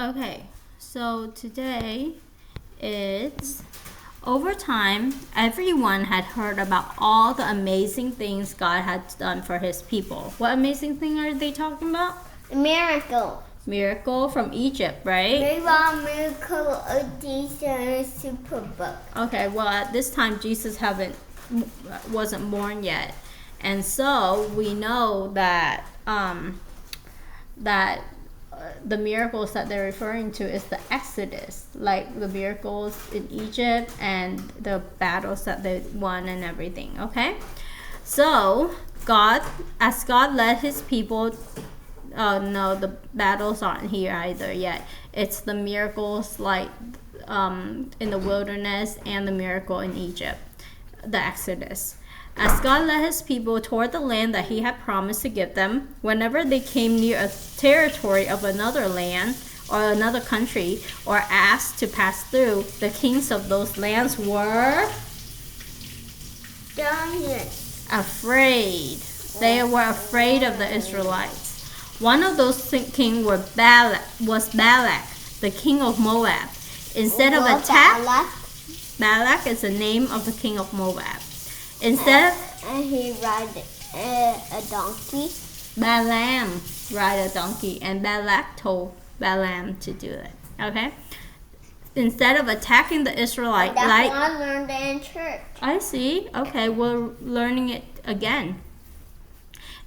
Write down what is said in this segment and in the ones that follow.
Okay, so today it's over time, everyone had heard about all the amazing things God had done for his people. What amazing thing are they talking about? Miracle. Miracle from Egypt, right? Miracle of Jesus Superbook. Okay, well at this time Jesus wasn't born yet. And so we know that the miracles that they're referring to is the Exodus, like the miracles in Egypt and the battles that they won and everything, okay? So, as God led his people, no, the battles aren't here either yet. It's the miracles like in the wilderness and the miracle in Egypt, the Exodus. As God led his people toward the land that he had promised to give them, whenever they came near a territory of another land or another country or asked to pass through, the kings of those lands were afraid. They were afraid of the Israelites. One of those kings was Balak, the king of Moab. Instead of Balak is the name of the king of Moab. Instead and he ride a donkey. Balaam ride a donkey, and Balak told Balaam to do it. Okay? Instead of attacking the Israelites, that's what I learned in church. I see. Okay, we're learning it again.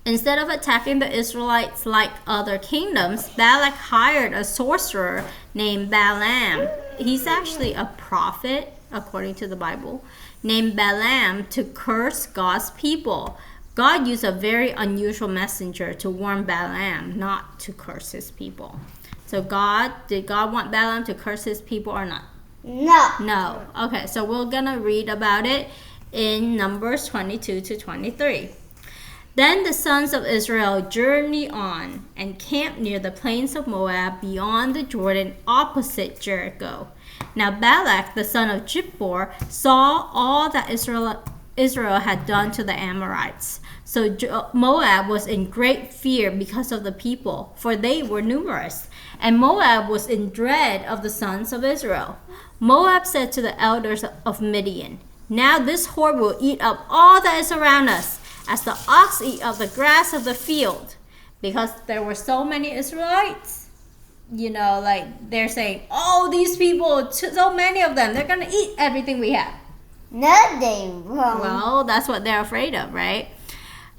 Instead of attacking the Israelites like other kingdoms, Balak hired a sorcerer named Balaam. He's actually a prophet, according to the Bible, named Balaam to curse God's people. God used a very unusual messenger to warn Balaam not to curse his people. So did God want Balaam to curse his people or not? No. Okay, so we're going to read about it in Numbers 22 to 23. Then the sons of Israel journeyed on and camped near the plains of Moab beyond the Jordan opposite Jericho. Now Balak, the son of Zippor, saw all that Israel had done to the Amorites. So Moab was in great fear because of the people, for they were numerous. And Moab was in dread of the sons of Israel. Moab said to the elders of Midian, "Now this horde will eat up all that is around us, as the ox eat of the grass of the field." Because there were so many Israelites, like they're saying, "Oh, these people, so many of them, they're going to eat everything we have." Nothing wrong. Well, that's what they're afraid of, right?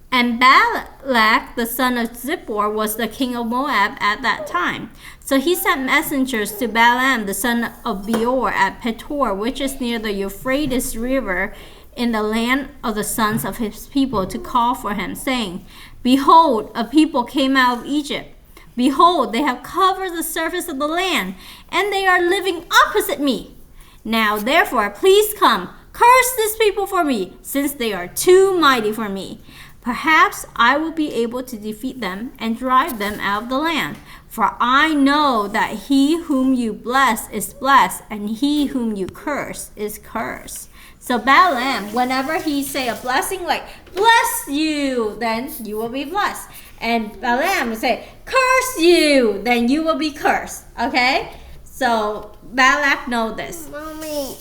And Balak, the son of Zippor, was the king of Moab at that time. So he sent messengers to Balaam, the son of Beor, at Petor, which is near the Euphrates River, in the land of the sons of his people, to call for him, saying, "Behold, a people came out of Egypt. Behold, they have covered the surface of the land, and they are living opposite me. Now, therefore, please come, curse this people for me, since they are too mighty for me. Perhaps I will be able to defeat them and drive them out of the land. For I know that he whom you bless is blessed, and he whom you curse is cursed." So Balaam, whenever he say a blessing like, "Bless you," then you will be blessed. And Balaam will say, "Curse you," then you will be cursed. Okay? So Balak know this. Mommy,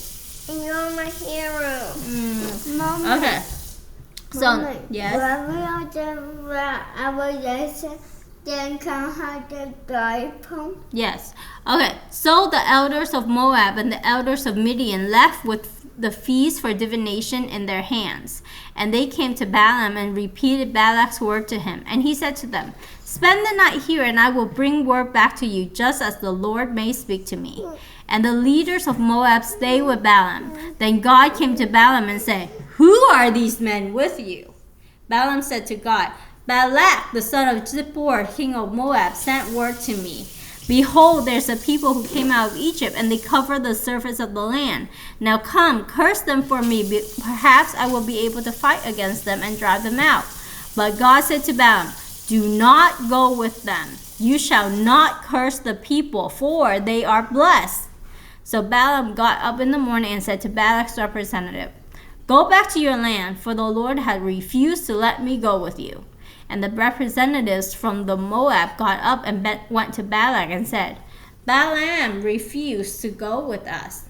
you're my hero. Mommy. Okay. So, Mommy, yes. Yes. Okay. So the elders of Moab and the elders of Midian left with the feast for divination in their hands. And they came to Balaam and repeated Balak's word to him. And he said to them, "Spend the night here, and I will bring word back to you, just as the Lord may speak to me." And the leaders of Moab stayed with Balaam. Then God came to Balaam and said, "Who are these men with you?" Balaam said to God, "Balak, the son of Zippor, king of Moab, sent word to me. Behold, there's a people who came out of Egypt, and they cover the surface of the land. Now come, curse them for me. Perhaps I will be able to fight against them and drive them out." But God said to Balaam, "Do not go with them. You shall not curse the people, for they are blessed." So Balaam got up in the morning and said to Balak's representative, "Go back to your land, for the Lord had refused to let me go with you." And the representatives from the Moab got up and went to Balak and said, Balaam refused to go with us.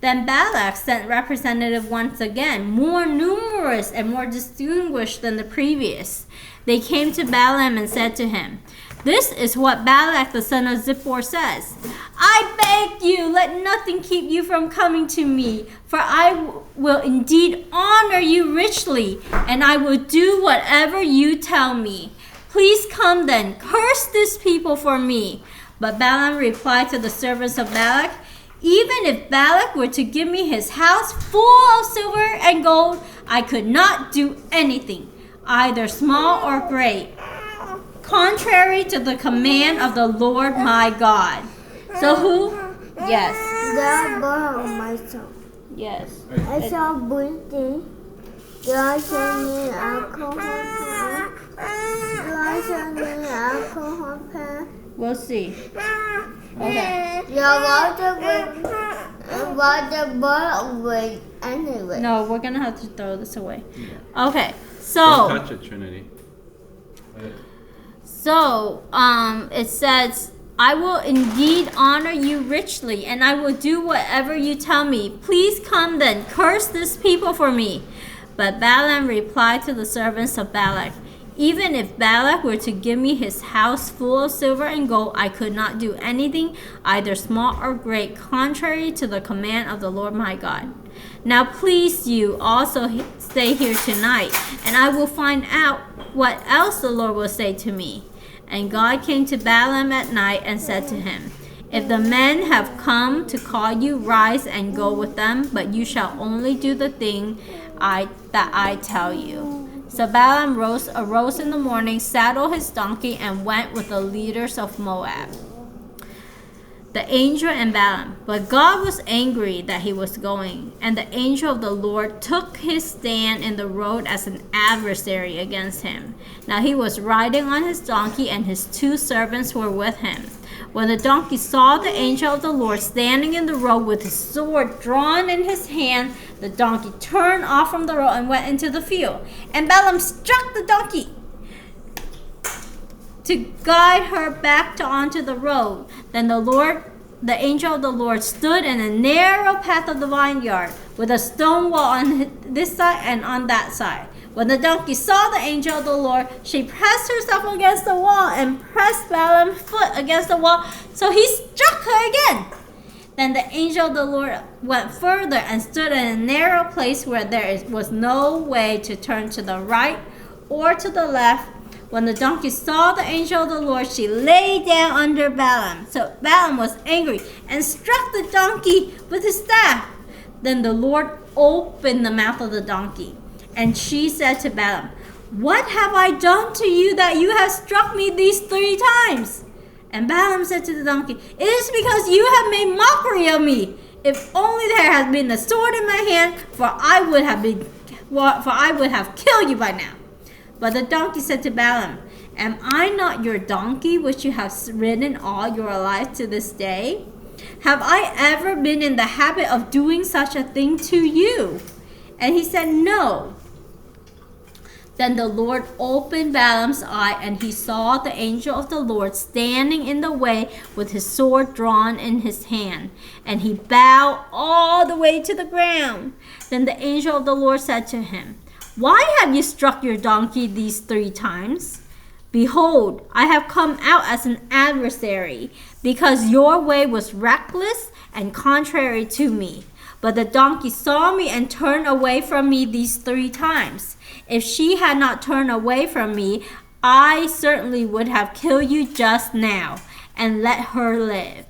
Then Balak sent representatives once again, more numerous and more distinguished than the previous. They came to Balaam and said to him, "This is what Balak the son of Zippor says. I beg you, let nothing keep you from coming to me, for I will indeed honor you richly, and I will do whatever you tell me. Please come then, curse this people for me." But Balaam replied to the servants of Balak, "Even if Balak were to give me his house full of silver and gold, I could not do anything, either small or great, contrary to the command of the Lord my God." So who? Yes. The Balak myself. Yes. I saw bulletin. I saw me alcohol pen. We'll see. Okay. What the Balak with anyway. No, we're gonna have to throw this away. Okay. Don't So. touch it, Trinity. So, it says, "I will indeed honor you richly, and I will do whatever you tell me. Please come then, curse this people for me." But Balaam replied to the servants of Balak, "Even if Balak were to give me his house full of silver and gold, I could not do anything, either small or great, contrary to the command of the Lord my God. Now please you also stay here tonight, and I will find out what else the Lord will say to me." And God came to Balaam at night and said to him, "If the men have come to call you, rise and go with them, but you shall only do the thing that I tell you." So Balaam arose in the morning, saddled his donkey, and went with the leaders of Moab. The angel and Balaam. But God was angry that he was going, and the angel of the Lord took his stand in the road as an adversary against him. Now he was riding on his donkey, and his 2 servants were with him. When the donkey saw the angel of the Lord standing in the road with his sword drawn in his hand, the donkey turned off from the road and went into the field. And Balaam struck the donkey to guide her back onto the road. Then the angel of the Lord stood in a narrow path of the vineyard, with a stone wall on this side and on that side. When the donkey saw the angel of the Lord, she pressed herself against the wall and pressed Balaam's foot against the wall, so he struck her again. Then the angel of the Lord went further and stood in a narrow place where there was no way to turn to the right or to the left. When the donkey saw the angel of the Lord, she lay down under Balaam. So Balaam was angry and struck the donkey with his staff. Then the Lord opened the mouth of the donkey, and she said to Balaam, "What have I done to you that you have struck me these 3 times?" And Balaam said to the donkey, "It is because you have made mockery of me. If only there had been a sword in my hand, for I would have killed you by now." But the donkey said to Balaam, "Am I not your donkey which you have ridden all your life to this day? Have I ever been in the habit of doing such a thing to you?" And he said, "No." Then the Lord opened Balaam's eye, and he saw the angel of the Lord standing in the way with his sword drawn in his hand. And he bowed all the way to the ground. Then the angel of the Lord said to him, "Why have you struck your donkey these 3 times? Behold, I have come out as an adversary, because your way was reckless and contrary to me. But the donkey saw me and turned away from me these 3 times. If she had not turned away from me, I certainly would have killed you just now and let her live."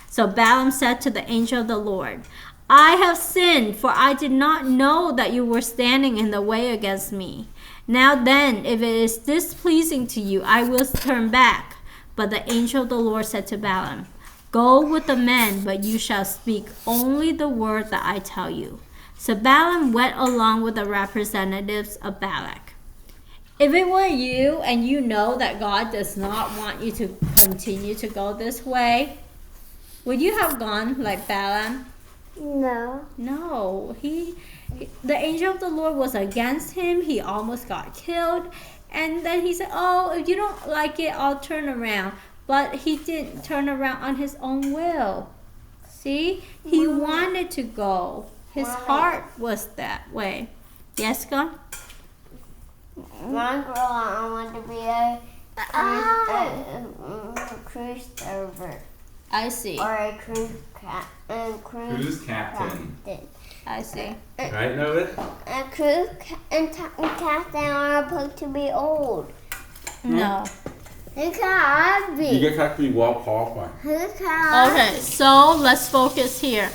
So Balaam said to the angel of the Lord, "I have sinned, for I did not know that you were standing in the way against me. Now then, if it is displeasing to you, I will turn back." But the angel of the Lord said to Balaam, "Go with the men, but you shall speak only the word that I tell you." So Balaam went along with the representatives of Balak. If it were you and you know that God does not want you to continue to go this way, would you have gone like Balaam? No. No, the angel of the Lord was against him. He almost got killed. And then he said, "Oh, if you don't like it, I'll turn around." but he didn't turn around on his own will. See, he wanted to go. His heart was that way. Yes, go. One girl, I want to be a cruise server. I see. Or a cruise captain. I see. Right, Noah? A cruise captain are supposed to be old. No. Who can I be? 而家佢話跑快。 Who can I Okay, so let's focus here.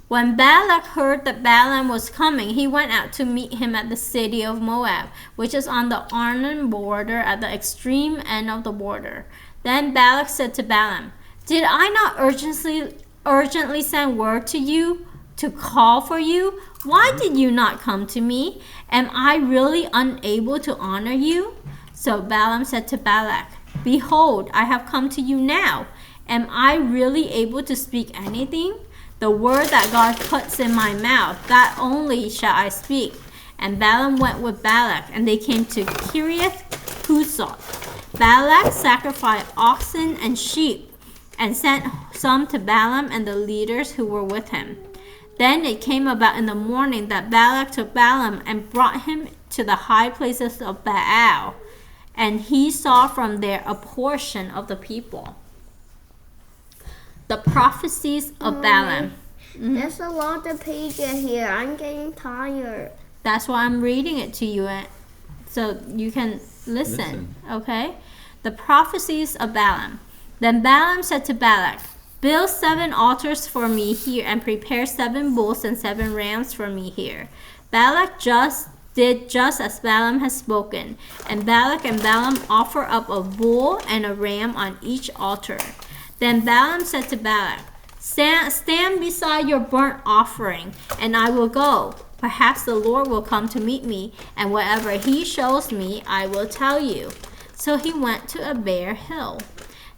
When Balak heard that Balaam was coming, he went out to meet him at the city of Moab, which is on the Arnon border at the extreme end of the border. Then Balak said to Balaam, "Did I not urgently send word to you to call for you? Why did you not come to me? Am I really unable to honor you?" So Balaam said to Balak, "Behold, I have come to you now. Am I really able to speak anything? The word that God puts in my mouth, that only shall I speak." And Balaam went with Balak, and they came to Kiriath Huzoth. Balak sacrificed oxen and sheep, and sent some to Balaam and the leaders who were with him. Then it came about in the morning that Balak took Balaam and brought him to the high places of Baal, and he saw from there a portion of the people. The prophecies of Balaam. There's a lot of pages here. I'm getting tired. That's why I'm reading it to you so you can listen. Okay? The prophecies of Balaam. Then Balaam said to Balak, "Build 7 altars for me here and prepare 7 bulls and 7 rams for me here." Balak did just as Balaam had spoken, and Balak and Balaam offer up a bull and a ram on each altar. Then Balaam said to Balak, Stand beside your burnt offering, and I will go. Perhaps the Lord will come to meet me, and whatever he shows me, I will tell you." So he went to a bare hill.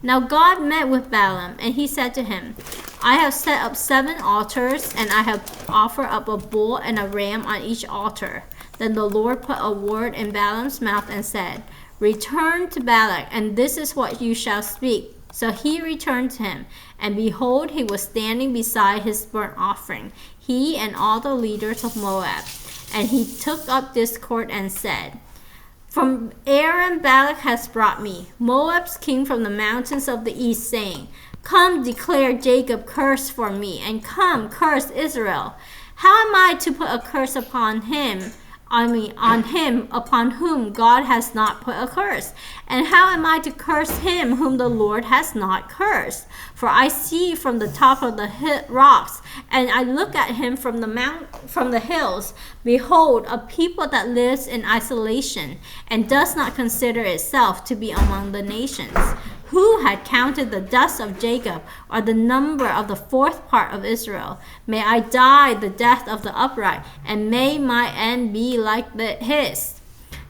Now God met with Balaam, and he said to him, "I have set up 7 altars, and I have offered up a bull and a ram on each altar." Then the Lord put a word in Balaam's mouth and said, "Return to Balak, and this is what you shall speak." So he returned to him, and behold, he was standing beside his burnt offering, he and all the leaders of Moab. And he took up discord and said, "From Aram Balak has brought me, Moab's king from the mountains of the east, saying, 'Come, declare Jacob curse for me, and come, curse Israel.' How am I to put a curse upon him? On him upon whom God has not put a curse. And how am I to curse him whom the Lord has not cursed? For I see from the top of the rocks, and I look at him from the hills. Behold, a people that lives in isolation, and does not consider itself to be among the nations. Who had counted the dust of Jacob, or the number of the 4th part of Israel? May I die the death of the upright, and may my end be like his."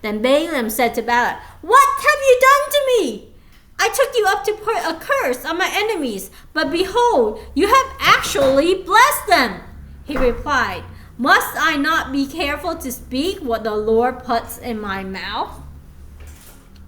Then Balaam said to Balak, "What have you done to me? I took you up to put a curse on my enemies, but behold, you have actually blessed them." He replied, "Must I not be careful to speak what the Lord puts in my mouth?"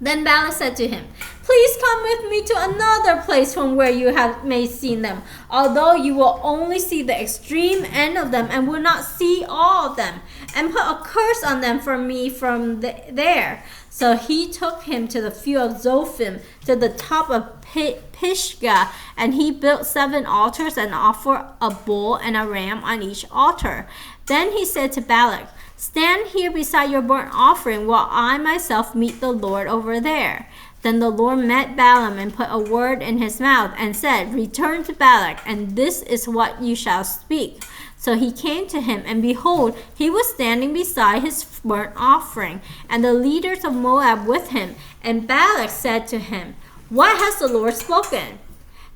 Then Balak said to him, "Please come with me to another place from where you may see them, although you will only see the extreme end of them and will not see all of them, and put a curse on them for me from there." So he took him to the field of Zophim, to the top of Pisgah, and he built 7 altars and offered a bull and a ram on each altar. Then he said to Balak, "Stand here beside your burnt offering while I myself meet the Lord over there." Then the Lord met Balaam and put a word in his mouth and said, "Return to Balak, and this is what you shall speak." So he came to him, and behold, he was standing beside his burnt offering, and the leaders of Moab with him. And Balak said to him, "What has the Lord spoken?"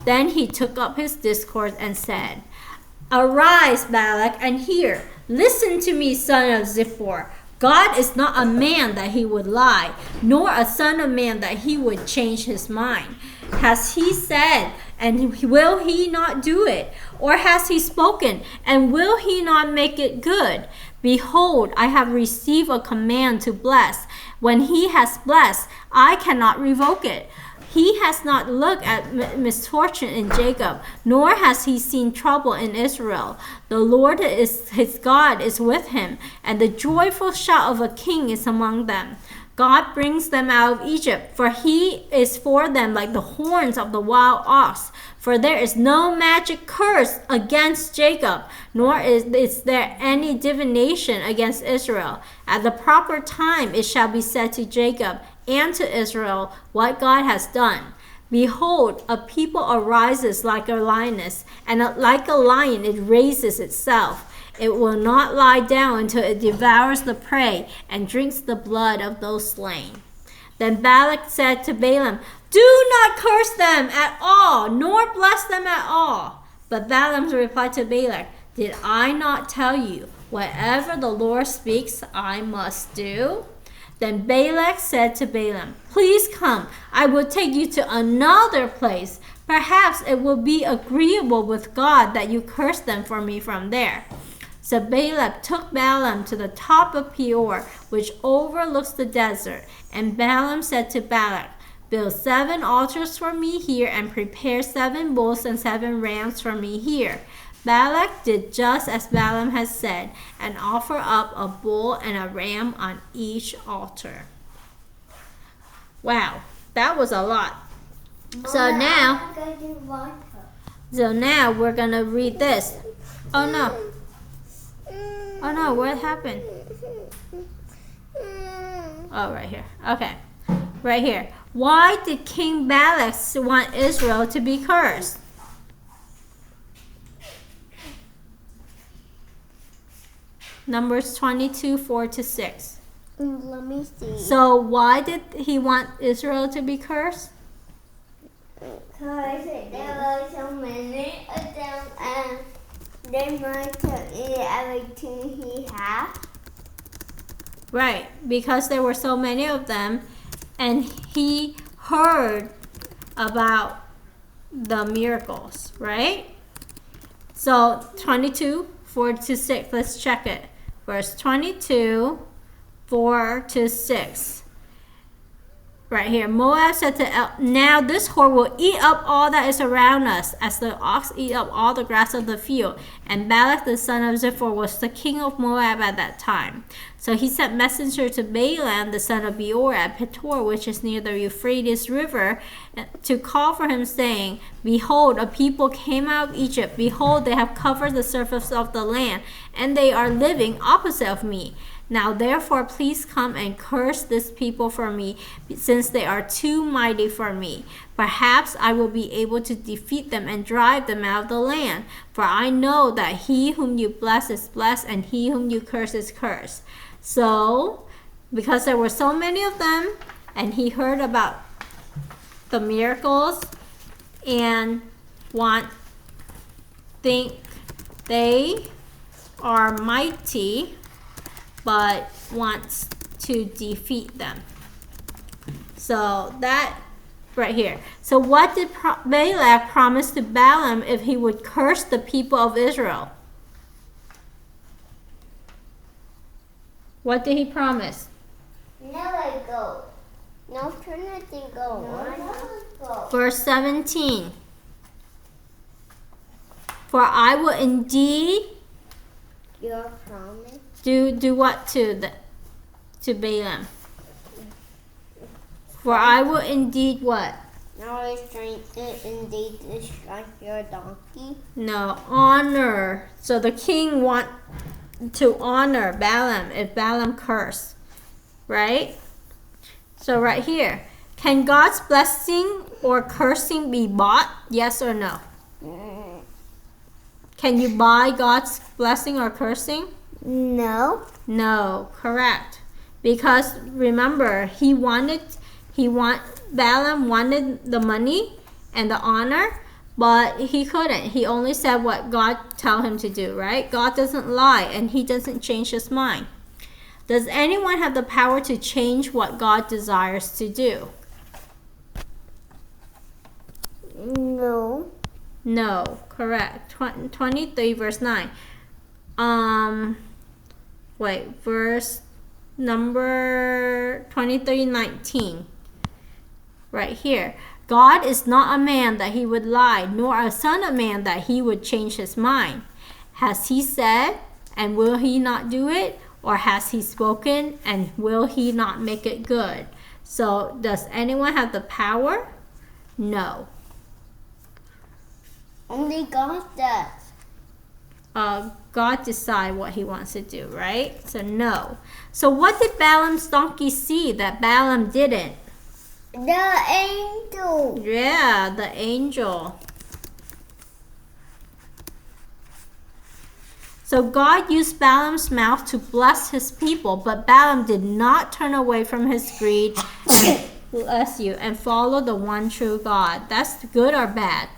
Then he took up his discourse and said, "Arise, Balak, and hear. Listen to me, son of Zippor. God is not a man that he would lie, nor a son of man that he would change his mind. Has he said, and will he not do it? Or has he spoken, and will he not make it good? Behold, I have received a command to bless. When he has blessed, I cannot revoke it. He has not looked at misfortune in Jacob, nor has he seen trouble in Israel. The Lord is his God is with him, and the joyful shout of a king is among them. God brings them out of Egypt, for he is for them like the horns of the wild ox. For there is no magic curse against Jacob, nor is there any divination against Israel. At the proper time it shall be said to Jacob and to Israel what God has done. Behold, a people arises like a lioness, and like a lion it raises itself. It will not lie down until it devours the prey and drinks the blood of those slain. Then Balak said to Balaam, do not curse them at all, nor bless them at all. But Balaam replied to Balak, did I not tell you, whatever the Lord speaks, I must do? Then Balak said to Balaam, please come, I will take you to another place. Perhaps it will be agreeable with God that you curse them for me from there. So Balak took Balaam to the top of Peor, which overlooks the desert. And Balaam said to Balak, build 7 altars for me here, and prepare 7 bulls and 7 rams for me here. Balak did just as Balaam had said, and offered up a bull and a ram on each altar. Wow, that was a lot. So now we're going to read this. Oh no, what happened? Oh, right here. Okay, right here. Why did King Balak want Israel to be cursed? Numbers 22, 4-6. Let me see. So why did he want Israel to be cursed? Because there were so many of them, and they wanted to eat everything he had. Right, because there were so many of them, and he heard about the miracles, right? So 22, 4-6, let's check it. Verse 22, 4-6. Right here, Moab said to now this whore will eat up all that is around us, as the ox eat up all the grass of the field. And Balak the son of Zippor was the king of Moab at that time. So he sent messenger to Balaam the son of Beor at Petor, which is near the Euphrates river, to call for him, saying, behold, a people came out of Egypt. Behold, they have covered the surface of the land, and they are living opposite of me. Now therefore please come and curse this people for me, since they are too mighty for me. Perhaps I will be able to defeat them and drive them out of the land. For I know that he whom you bless is blessed, and he whom you curse is cursed. So, because there were so many of them, and he heard about the miracles, and think they are mighty, but wants to defeat them. So that right here. So what did Balak promise to Balaam if he would curse the people of Israel? What did he promise? Never go. No Trinity go. No. Verse 17. For I will indeed Your promise. do what to Balaam? For I will indeed what? Now indeed strike your donkey. No, honor. So the king want to honor Balaam if Balaam curse, right? So right here, can God's blessing or cursing be bought? Yes or no? Can you buy God's blessing or cursing? No. No, correct. Because remember, Balaam wanted the money and the honor, but he couldn't. He only said what God tell him to do, right? God doesn't lie, and he doesn't change his mind. Does anyone have the power to change what God desires to do? No. No, correct. 23 verse 9. Verse number 23:19. Right here. God is not a man that he would lie, nor a son of man that he would change his mind. Has he said, and will he not do it? Or has he spoken, and will he not make it good? So, does anyone have the power? No. Only God does. God decide what he wants to do, right? So, no. So, what did Balaam's donkey see that Balaam didn't? The angel. Yeah, the angel. So God used Balaam's mouth to bless his people, but Balaam did not turn away from his greed and bless you and follow the one true God. That's good or bad?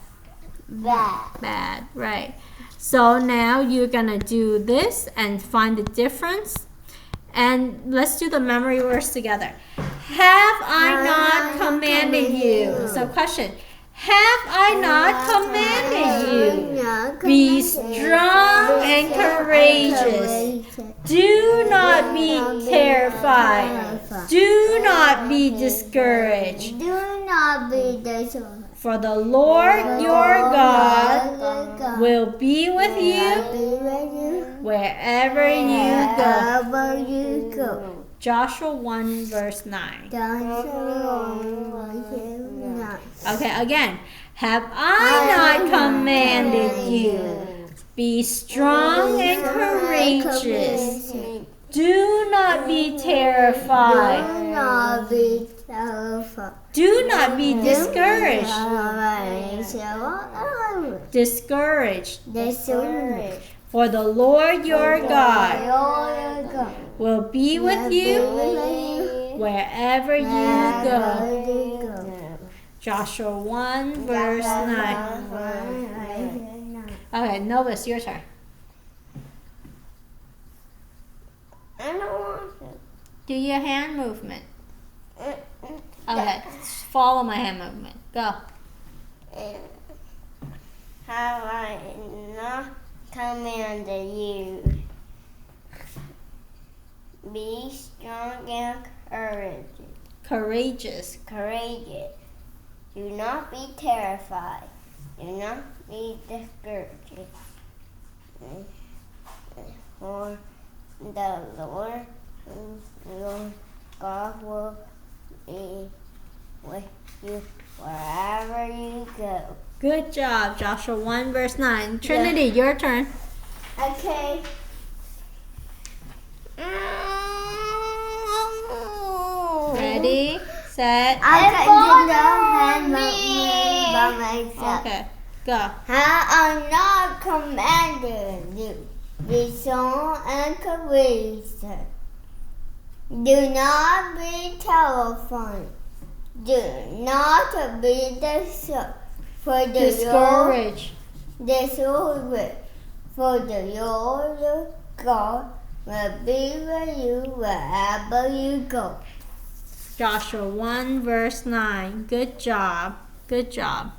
Bad. Bad, right. So now you're gonna do this and find the difference. And let's do the memory verse together. Have I not commanded you? So question. Have I not commanded you? Be strong and courageous. Do not be terrified. Do not be discouraged. Do not be discouraged. For the Lord your God will be with you wherever you go. Joshua 1 verse 9. Okay, again. Have I not commanded you? Be strong and courageous. Do not be terrified. Do not be discouraged. Discouraged. For the Lord your God will be with you wherever you go. Joshua 1 verse 9. Okay, Novus, your turn. I don't want to. Do your hand movement. Okay, follow my hand movement. Go. Have I not commanded you? Be strong and Courageous. courageous. Do not be terrified. Do not be discouraged. For the Lord your God will be with you wherever you go. Good job, Joshua 1 verse 9. Trinity, your turn. Okay. Ready, set. I can do the hand movement by myself. Okay, go. Have I not commanded you? Be strong and courageous. Do not be terrified. Do not be discouraged. For the Discouraged. Lord, for the Lord your God will be with you wherever you go. Joshua 1 verse 9. Good job. Good job.